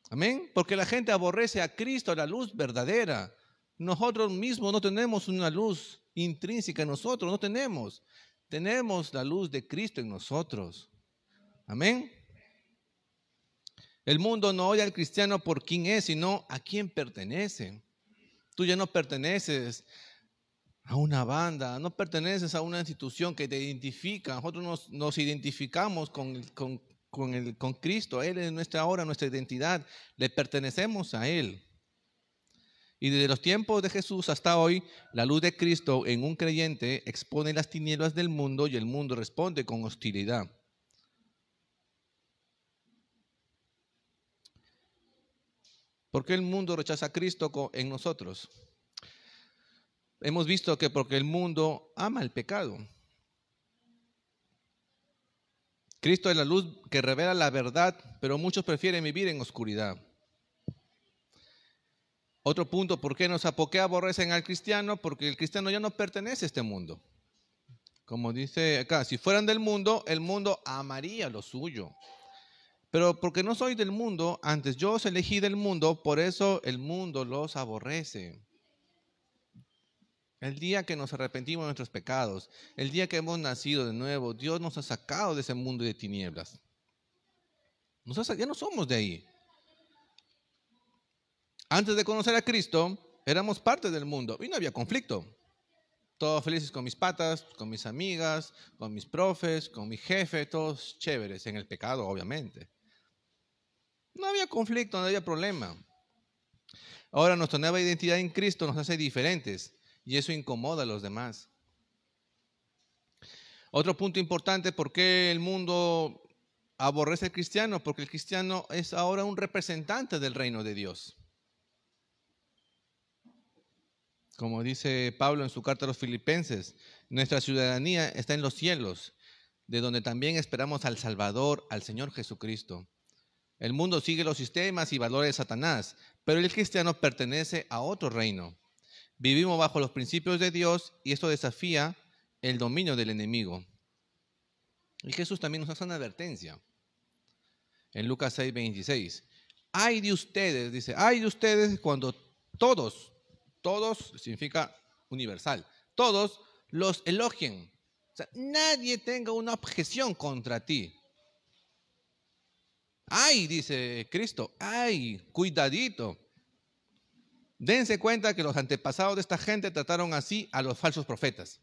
Amén. Porque la gente aborrece a Cristo, a la luz verdadera. Nosotros mismos no tenemos una luz intrínseca en nosotros, no tenemos. Tenemos la luz de Cristo en nosotros. Amén. El mundo no odia al cristiano por quién es, sino a quién pertenece. Tú ya no perteneces a una banda, no perteneces a una institución que te identifica. Nosotros nos identificamos con Cristo. Él es nuestra identidad. Le pertenecemos a Él. Y desde los tiempos de Jesús hasta hoy, la luz de Cristo en un creyente expone las tinieblas del mundo y el mundo responde con hostilidad. ¿Por qué el mundo rechaza a Cristo en nosotros? Hemos visto que porque el mundo ama el pecado. Cristo es la luz que revela la verdad, pero muchos prefieren vivir en oscuridad. Otro punto, ¿por qué aborrecen al cristiano? Porque el cristiano ya no pertenece a este mundo. Como dice acá, si fueran del mundo, el mundo amaría lo suyo. Pero porque no soy del mundo, antes yo os elegí del mundo, por eso el mundo los aborrece. El día que nos arrepentimos de nuestros pecados, el día que hemos nacido de nuevo, Dios nos ha sacado de ese mundo de tinieblas. Ya no somos de ahí. Antes de conocer a Cristo, éramos parte del mundo y no había conflicto. Todos felices con mis patas, con mis amigas, con mis profes, con mi jefe, todos chéveres, en el pecado, obviamente. No había conflicto, no había problema. Ahora nuestra nueva identidad en Cristo nos hace diferentes y eso incomoda a los demás. Otro punto importante, ¿por qué el mundo aborrece al cristiano? Porque el cristiano es ahora un representante del reino de Dios. Como dice Pablo en su carta a los Filipenses, nuestra ciudadanía está en los cielos, de donde también esperamos al Salvador, al Señor Jesucristo. El mundo sigue los sistemas y valores de Satanás, pero el cristiano pertenece a otro reino. Vivimos bajo los principios de Dios y esto desafía el dominio del enemigo. Y Jesús también nos hace una advertencia. En Lucas 6:26. Ay de ustedes, dice, ay de ustedes cuando todos significa universal, todos los elogien. O sea, nadie tenga una objeción contra ti. Ay, dice Cristo, ay, cuidadito. Dense cuenta que los antepasados de esta gente trataron así a los falsos profetas.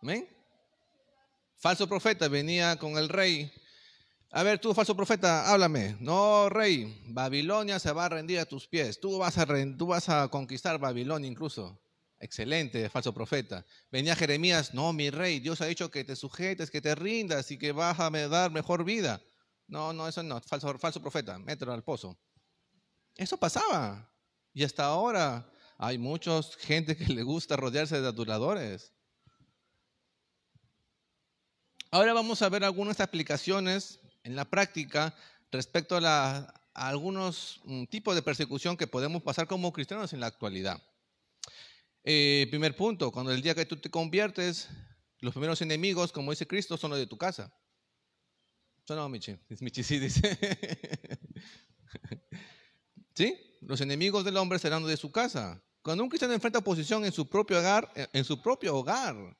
¿Amén? Falso profeta venía con el rey. A ver, tú, falso profeta, háblame. No, rey, Babilonia se va a rendir a tus pies. Tú vas a conquistar Babilonia incluso. Excelente, falso profeta. Venía Jeremías, no, mi rey, Dios ha dicho que te sujetes, que te rindas y que vas a dar mejor vida. No, eso no, falso profeta, mételo al pozo. Eso pasaba. Y hasta ahora hay mucha gente que le gusta rodearse de aduladores. Ahora vamos a ver algunas aplicaciones en la práctica respecto a algunos tipos de persecución que podemos pasar como cristianos en la actualidad. Primer punto, cuando el día que tú te conviertes, los primeros enemigos, como dice Cristo, son los de tu casa. ¿Sí no, Michi? Michi sí dice. ¿Sí? Los enemigos del hombre serán los de su casa. Cuando un cristiano enfrenta oposición en su propio hogar,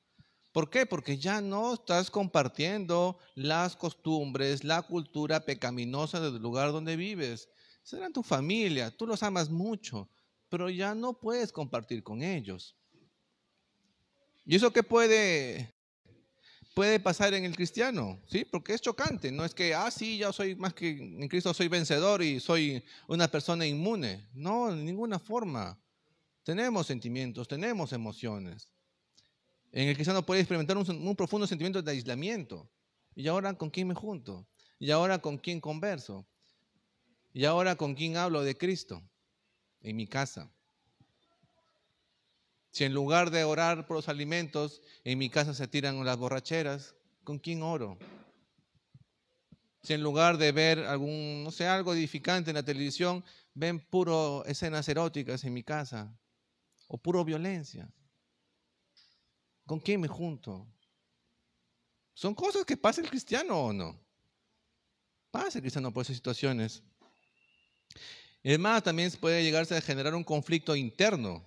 ¿por qué? Porque ya no estás compartiendo las costumbres, la cultura pecaminosa del lugar donde vives. Serán tu familia, tú los amas mucho, pero ya no puedes compartir con ellos. ¿Y eso qué puede pasar en el cristiano? ¿Sí? Porque es chocante. No es que, sí, yo soy más que en Cristo, soy vencedor y soy una persona inmune. No, de ninguna forma. Tenemos sentimientos, tenemos emociones. En el cristiano puede experimentar un profundo sentimiento de aislamiento. ¿Y ahora con quién me junto? ¿Y ahora con quién converso? ¿Y ahora con quién hablo de Cristo? En mi casa. Si en lugar de orar por los alimentos, en mi casa se tiran las borracheras, ¿con quién oro? Si en lugar de ver algo edificante en la televisión, ven puro escenas eróticas en mi casa, o puro violencia, ¿con quién me junto? ¿Son cosas que pasa el cristiano o no? Pasa el cristiano por esas situaciones. Además, también puede llegarse a generar un conflicto interno.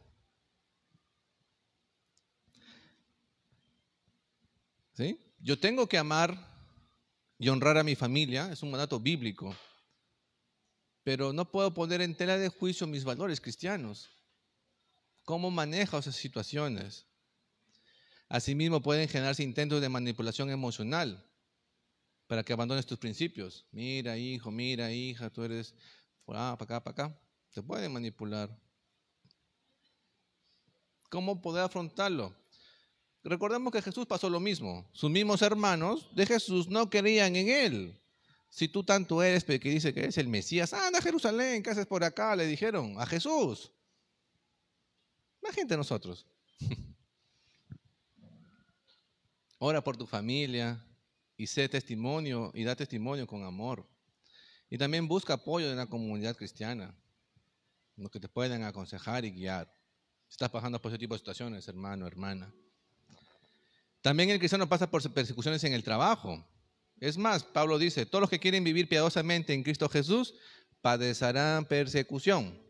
¿Sí? Yo tengo que amar y honrar a mi familia, es un mandato bíblico, pero no puedo poner en tela de juicio mis valores cristianos. ¿Cómo manejo esas situaciones? Asimismo, pueden generarse intentos de manipulación emocional para que abandones tus principios. Mira, hijo, mira, hija, tú eres para acá, para acá. Te pueden manipular. ¿Cómo poder afrontarlo? Recordemos que Jesús pasó lo mismo. Sus mismos hermanos de Jesús no creían en él. Si tú tanto eres, que dice que eres el Mesías, anda a Jerusalén, ¿qué haces por acá? Le dijeron a Jesús. Imagínate nosotros. Ora por tu familia y sé testimonio y da testimonio con amor. Y también busca apoyo de la comunidad cristiana, los que te puedan aconsejar y guiar. Si estás pasando por ese tipo de situaciones, hermano, hermana. También el cristiano pasa por persecuciones en el trabajo. Es más, Pablo dice, todos los que quieren vivir piadosamente en Cristo Jesús padecerán persecución.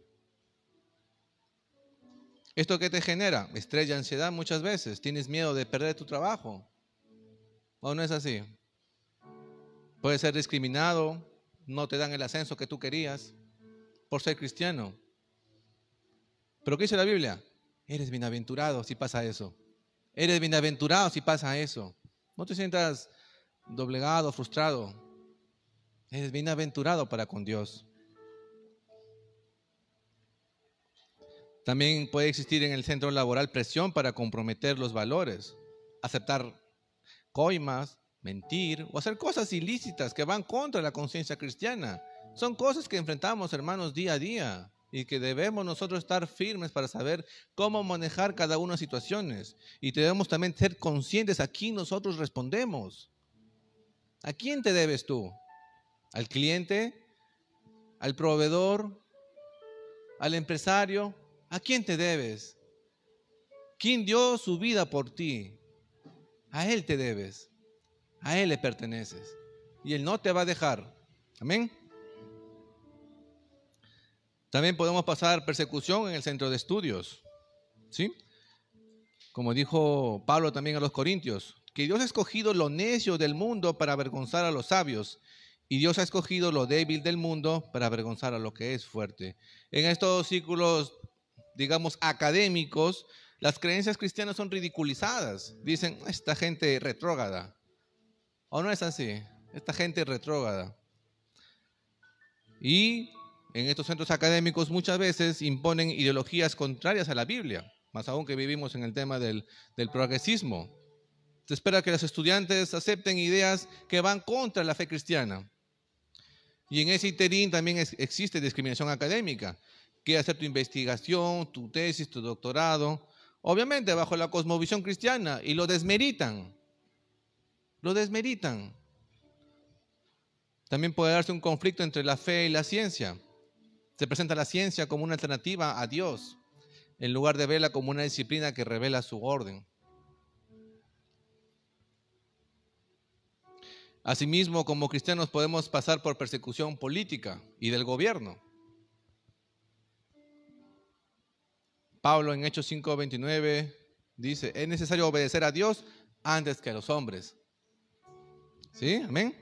¿Esto qué te genera? Estrés y ansiedad muchas veces. Tienes miedo de perder tu trabajo. ¿O no es así? Puedes ser discriminado, no te dan el ascenso que tú querías por ser cristiano. ¿Pero qué dice la Biblia? Eres bienaventurado si pasa eso. Eres bienaventurado si pasa eso. No te sientas doblegado, frustrado. Eres bienaventurado para con Dios. También puede existir en el centro laboral presión para comprometer los valores, aceptar coimas, mentir o hacer cosas ilícitas que van contra la conciencia cristiana. Son cosas que enfrentamos, hermanos, día a día y que debemos nosotros estar firmes para saber cómo manejar cada una de las situaciones. Y debemos también ser conscientes a quién nosotros respondemos. ¿A quién te debes tú? ¿Al cliente? ¿Al proveedor? ¿Al empresario? ¿A quién te debes? ¿Quién dio su vida por ti? A Él te debes. A Él le perteneces. Y Él no te va a dejar. Amén. También podemos pasar persecución en el centro de estudios. ¿Sí? Como dijo Pablo también a los Corintios, que Dios ha escogido lo necio del mundo para avergonzar a los sabios. Y Dios ha escogido lo débil del mundo para avergonzar a lo que es fuerte. En estos círculos, digamos, académicos, las creencias cristianas son ridiculizadas. Dicen, esta gente retrógrada. ¿O no es así? Esta gente retrógrada. Y en estos centros académicos muchas veces imponen ideologías contrarias a la Biblia, más aún que vivimos en el tema del progresismo. Se espera que los estudiantes acepten ideas que van contra la fe cristiana. Y en ese interín también existe discriminación académica. Quieres hacer tu investigación, tu tesis, tu doctorado, obviamente bajo la cosmovisión cristiana, y lo desmeritan. Lo desmeritan. También puede darse un conflicto entre la fe y la ciencia. Se presenta la ciencia como una alternativa a Dios, en lugar de verla como una disciplina que revela su orden. Asimismo, como cristianos podemos pasar por persecución política y del gobierno. Pablo en Hechos 5:29 dice, es necesario obedecer a Dios antes que a los hombres. ¿Sí? Amén.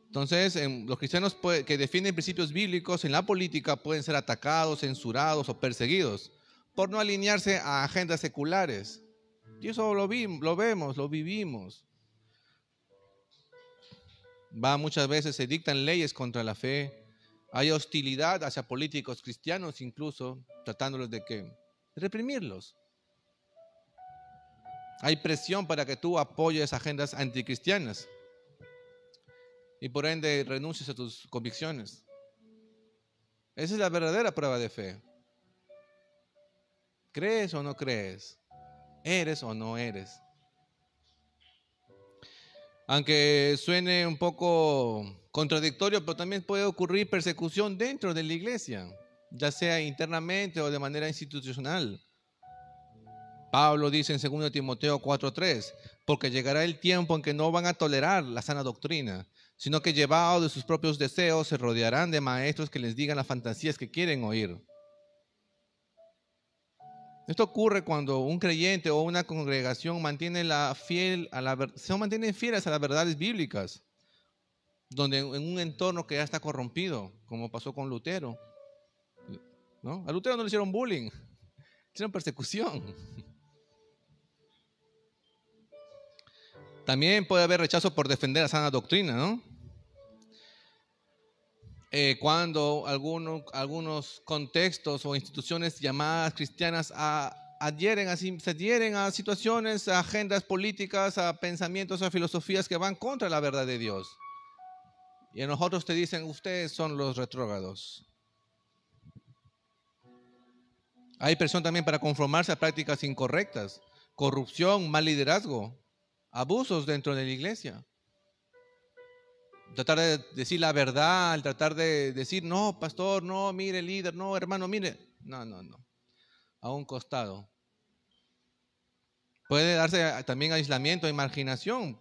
Entonces, los cristianos que defienden principios bíblicos en la política pueden ser atacados, censurados o perseguidos por no alinearse a agendas seculares. Y eso lo vemos, lo vivimos. Muchas veces se dictan leyes contra la fe. Hay hostilidad hacia políticos cristianos, incluso tratándolos de reprimirlos. Hay presión para que tú apoyes agendas anticristianas y por ende renuncies a tus convicciones. Esa es la verdadera prueba de fe. ¿Crees o no crees? ¿Eres o no eres? Aunque suene un poco contradictorio, pero también puede ocurrir persecución dentro de la iglesia, ya sea internamente o de manera institucional. Pablo dice en 2 Timoteo 4:3, porque llegará el tiempo en que no van a tolerar la sana doctrina, sino que llevados de sus propios deseos se rodearán de maestros que les digan las fantasías que quieren oír. Esto ocurre cuando un creyente o una congregación se mantienen fieles a las verdades bíblicas, donde en un entorno que ya está corrompido, como pasó con Lutero, ¿no? A Lutero no le hicieron bullying, le hicieron persecución. También puede haber rechazo por defender la sana doctrina, ¿no? Cuando algunos contextos o instituciones llamadas cristianas se adhieren a situaciones, a agendas políticas, a pensamientos, a filosofías que van contra la verdad de Dios. Y a nosotros te dicen, ustedes son los retrógrados. Hay presión también para conformarse a prácticas incorrectas, corrupción, mal liderazgo, abusos dentro de la iglesia. Tratar de decir la verdad, tratar de decir, no, pastor, no, mire, líder, no, hermano, mire. No. A un costado. Puede darse también aislamiento y marginación,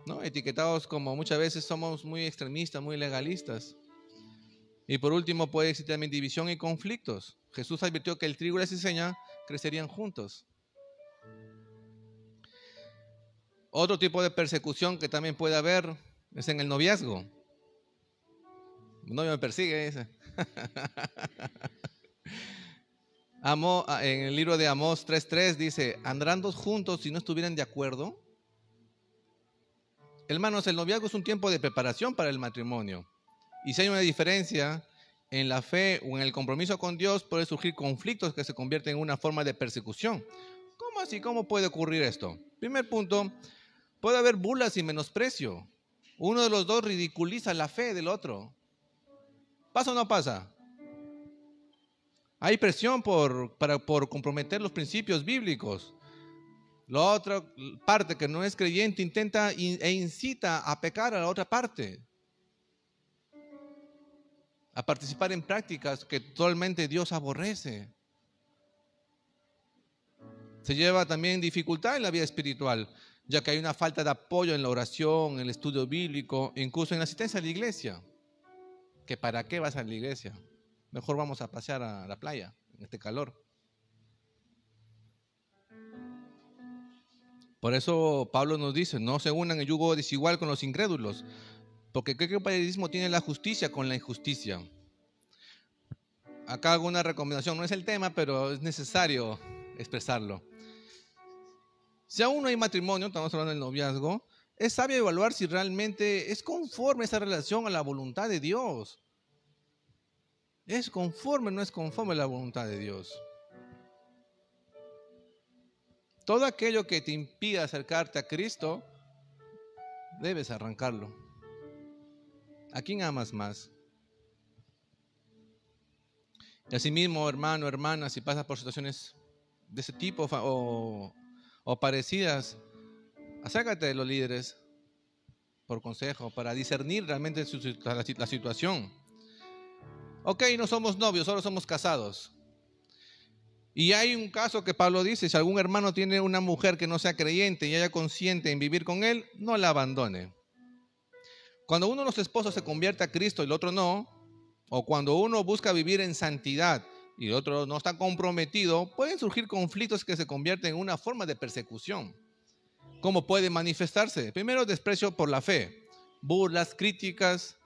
¿no? Etiquetados como muchas veces somos muy extremistas, muy legalistas. Y por último puede existir también división y conflictos. Jesús advirtió que el trigo y la cizaña crecerían juntos. Otro tipo de persecución que también puede haber es en el noviazgo. Mi novio me persigue, dice. En el libro de Amós 3:3 dice, ¿andarán dos juntos si no estuvieran de acuerdo? Hermanos, el noviazgo es un tiempo de preparación para el matrimonio. Y si hay una diferencia en la fe o en el compromiso con Dios, puede surgir conflictos que se convierten en una forma de persecución. ¿Cómo así? ¿Cómo puede ocurrir esto? Primer punto, puede haber burlas y menosprecio. Uno de los dos ridiculiza la fe del otro. ¿Pasa o no pasa? Hay presión por comprometer los principios bíblicos. La otra parte que no es creyente intenta e incita a pecar a la otra parte, a participar en prácticas que totalmente Dios aborrece. Se lleva también dificultad en la vida espiritual, ya que hay una falta de apoyo en la oración, en el estudio bíblico, incluso en la asistencia a la iglesia. ¿Que para qué vas a la iglesia? Mejor vamos a pasear a la playa en este calor. Por eso Pablo nos dice, no se unan en yugo desigual con los incrédulos, porque ¿qué compañerismo tiene la justicia con la injusticia? Acá hago una recomendación, no es el tema, pero es necesario expresarlo. Si aún no hay matrimonio, estamos hablando del noviazgo, es sabio evaluar si realmente es conforme esa relación a la voluntad de Dios. ¿Es conforme o no es conforme a la voluntad de Dios? Todo aquello que te impida acercarte a Cristo, debes arrancarlo. ¿A quién amas más? Y asimismo, hermano, hermana, si pasas por situaciones de ese tipo o parecidas, acércate de los líderes por consejo, para discernir realmente la situación. Ok, no somos novios, solo somos casados. Y hay un caso que Pablo dice, si algún hermano tiene una mujer que no sea creyente y haya consciente en vivir con él, no la abandone. Cuando uno de los esposos se convierte a Cristo y el otro no, o cuando uno busca vivir en santidad y el otro no está comprometido, pueden surgir conflictos que se convierten en una forma de persecución. ¿Cómo puede manifestarse? Primero, desprecio por la fe, burlas, críticas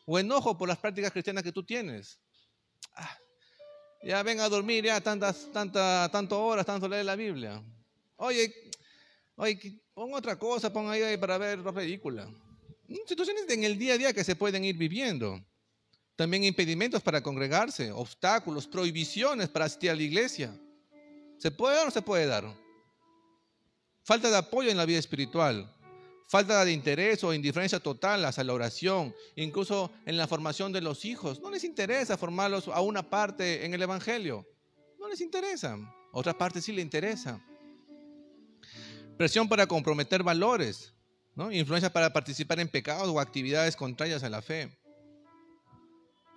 o enojo por las prácticas cristianas que tú tienes. Ya ven a dormir, ya tanto horas, tanto leer la Biblia. Oye, pon otra cosa, pon ahí para ver la película. Situaciones en el día a día que se pueden ir viviendo. También impedimentos para congregarse, obstáculos, prohibiciones para asistir a la iglesia. ¿Se puede o no se puede dar? Falta de apoyo en la vida espiritual, falta de interés o indiferencia total hacia la oración, incluso en la formación de los hijos. No les interesa formarlos a una parte en el evangelio. No les interesa. Otra parte sí le interesa. Presión para comprometer valores, ¿no? Influencia para participar en pecados o actividades contrarias a la fe.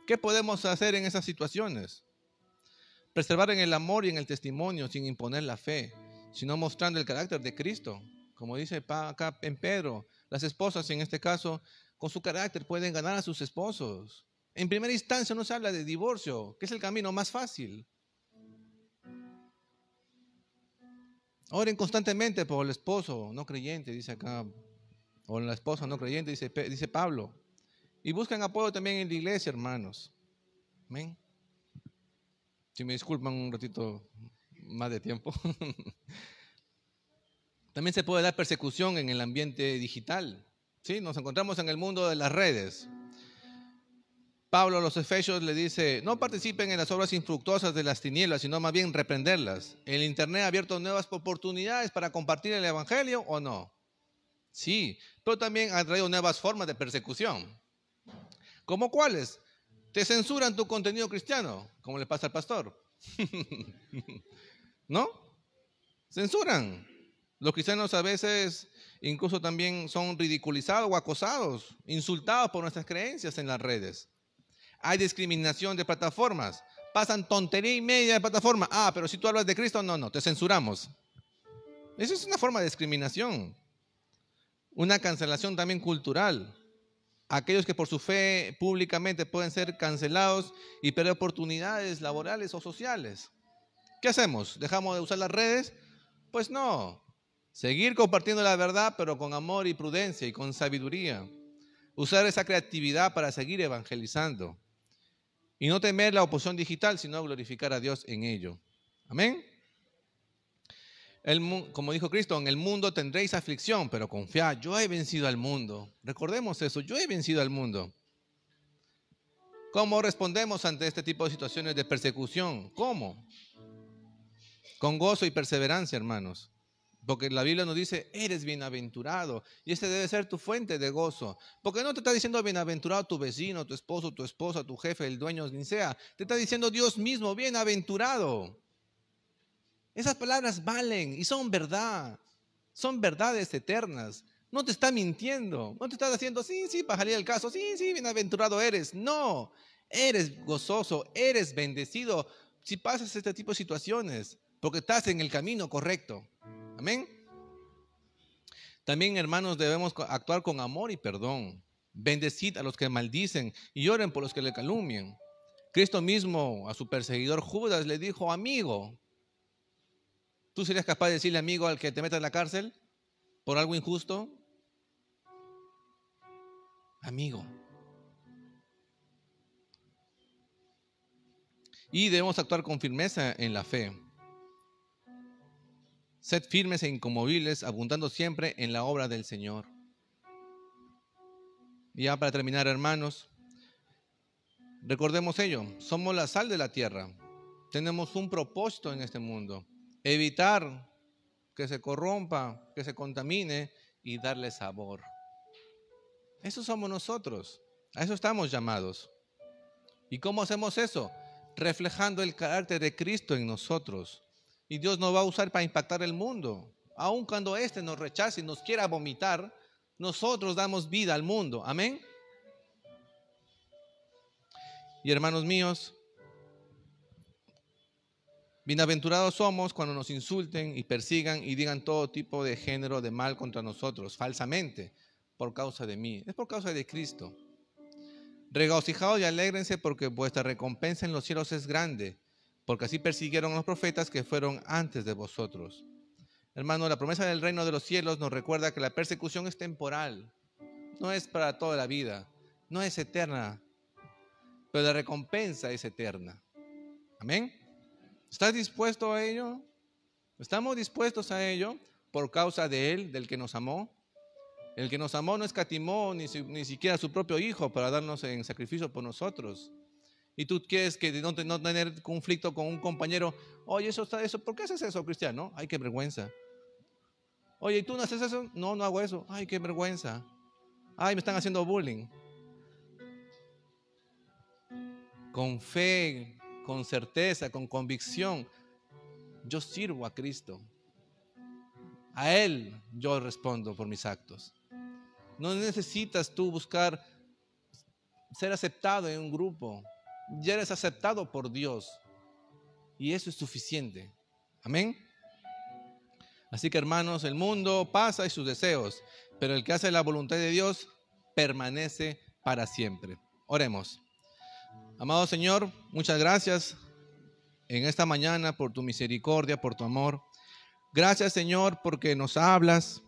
¿Qué podemos hacer en esas situaciones? Preservar en el amor y en el testimonio sin imponer la fe, sino mostrando el carácter de Cristo. Como dice acá en Pedro, las esposas en este caso, con su carácter pueden ganar a sus esposos. En primera instancia no se habla de divorcio, que es el camino más fácil. Oren constantemente por el esposo no creyente, dice acá, o la esposa no creyente, dice Pablo. Y buscan apoyo también en la iglesia, hermanos. Amén. Si me disculpan un ratito más de tiempo. También se puede dar persecución en el ambiente digital. ¿Sí? Nos encontramos en el mundo de las redes. Pablo a los Efesios le dice, no participen en las obras infructuosas de las tinieblas, sino más bien reprenderlas. ¿El Internet ha abierto nuevas oportunidades para compartir el Evangelio o no? Sí, pero también ha traído nuevas formas de persecución. ¿Cómo cuáles? Te censuran tu contenido cristiano, como le pasa al pastor. ¿No? Censuran. Los cristianos a veces incluso también son ridiculizados o acosados, insultados por nuestras creencias en las redes. Hay discriminación de plataformas. Pasan tontería y media de plataforma. Pero si tú hablas de Cristo, no, te censuramos. Eso es una forma de discriminación. Una cancelación también cultural. Aquellos que por su fe públicamente pueden ser cancelados y perder oportunidades laborales o sociales. ¿Qué hacemos? ¿Dejamos de usar las redes? Pues no. Seguir compartiendo la verdad, pero con amor y prudencia y con sabiduría. Usar esa creatividad para seguir evangelizando. Y no temer la oposición digital, sino glorificar a Dios en ello. Amén. Como dijo Cristo, en el mundo tendréis aflicción, pero confiad, yo he vencido al mundo. Recordemos eso, yo he vencido al mundo. ¿Cómo respondemos ante este tipo de situaciones de persecución? ¿Cómo? Con gozo y perseverancia, hermanos. Porque la Biblia nos dice, eres bienaventurado. Y este debe ser tu fuente de gozo. Porque no te está diciendo bienaventurado tu vecino, tu esposo, tu esposa, tu jefe, el dueño, ni sea. Te está diciendo Dios mismo, bienaventurado. Esas palabras valen y son verdad. Son verdades eternas. No te está mintiendo. No te está haciendo, sí, para salir el caso. Sí, bienaventurado eres. No, eres gozoso, eres bendecido si pasas este tipo de situaciones. Porque estás en el camino correcto. Amén. También, hermanos, debemos actuar con amor y perdón. Bendecid a los que maldicen y oren por los que le calumnian. Cristo mismo a su perseguidor Judas le dijo, amigo. ¿Tú serías capaz de decirle amigo al que te meta en la cárcel por algo injusto? Amigo. Y debemos actuar con firmeza en la fe. Sed firmes e inconmovibles, abundando siempre en la obra del Señor. Y ya para terminar, hermanos, recordemos ello. Somos la sal de la tierra. Tenemos un propósito en este mundo. Evitar que se corrompa, que se contamine y darle sabor. Eso somos nosotros. A eso estamos llamados. ¿Y cómo hacemos eso? Reflejando el carácter de Cristo en nosotros. Y Dios nos va a usar para impactar el mundo. Aun cuando éste nos rechace y nos quiera vomitar, nosotros damos vida al mundo. Amén. Y hermanos míos, bienaventurados somos cuando nos insulten y persigan y digan todo tipo de género de mal contra nosotros, falsamente, por causa de mí. Es por causa de Cristo. Regocijaos y alégrense porque vuestra recompensa en los cielos es grande, porque así persiguieron a los profetas que fueron antes de vosotros. Hermano, la promesa del reino de los cielos nos recuerda que la persecución es temporal, no es para toda la vida, no es eterna, pero la recompensa es eterna. Amén. ¿Estás dispuesto a ello? ¿Estamos dispuestos a ello por causa de Él, del que nos amó? El que nos amó no escatimó ni siquiera a su propio hijo para darnos en sacrificio por nosotros. Y tú quieres que no tener conflicto con un compañero. Oye, eso, ¿por qué haces eso, cristiano? Ay, qué vergüenza. Oye, ¿y tú no haces eso? No, no hago eso. Ay, qué vergüenza. Ay, me están haciendo bullying. Con fe, con certeza, con convicción, yo sirvo a Cristo. A Él yo respondo por mis actos. No necesitas tú buscar ser aceptado en un grupo. Ya eres aceptado por Dios. Y eso es suficiente. Amén. Así que hermanos, el mundo pasa y sus deseos, pero el que hace la voluntad de Dios permanece para siempre. Oremos. Amado Señor, muchas gracias en esta mañana por tu misericordia, por tu amor. Gracias, Señor, porque nos hablas.